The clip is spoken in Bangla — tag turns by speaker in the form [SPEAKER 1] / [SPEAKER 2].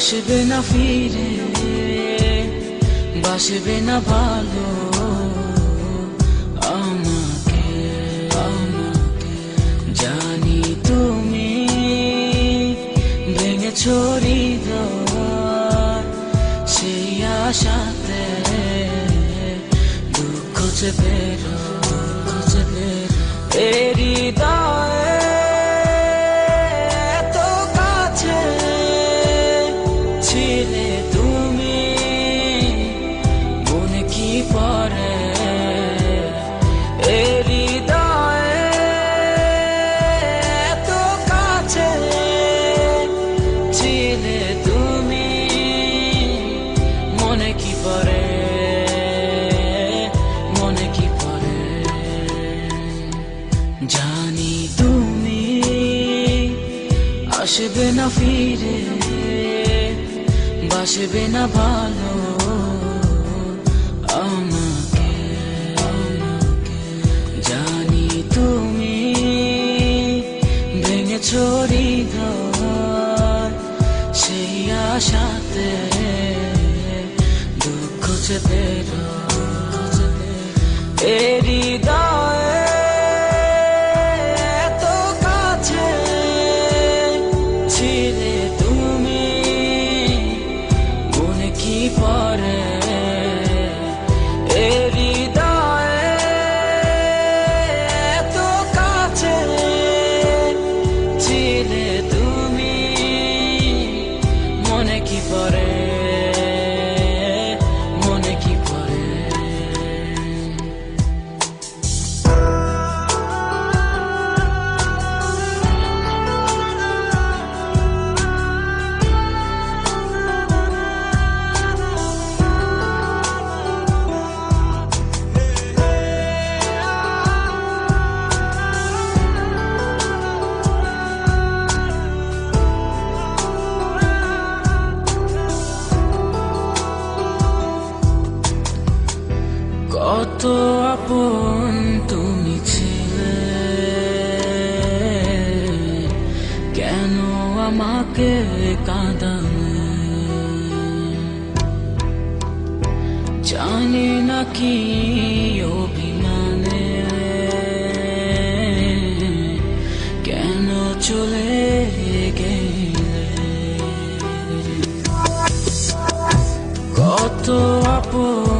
[SPEAKER 1] আসবে না ফিরে, বাসবে না ভালো আমাকে। জানি তুমি ভেঙেছো হৃদয়, সেই আশাতে দুঃখ চেপে হৃদয়ে এত কাছে ছিলে তুমি, মনে কি পড়ে হৃদয়ে এত কাছে ছিলে তুমি, মনে কি পড়ে, মনে কি পড়ে। জানি তুমি আসবে না ফিরে, বাসবে না ভালো আমাকে। জানি তুমি ভেঙেছো হৃদয়, সেই আশাতে দুঃখ চেপে হৃদয়ে এত কাছে ছিলে তুমি, মনে কি পড়ে হৃদয়ে এত কাছে ছিলে তুমি, মনে কি পড়ে, মনে কি পড়ে। কত আপন তুমি ছিলে, কেন আমাকে কাঁদালে, জানি না কি অভিমানে কেন চলে গেলে। কত আপন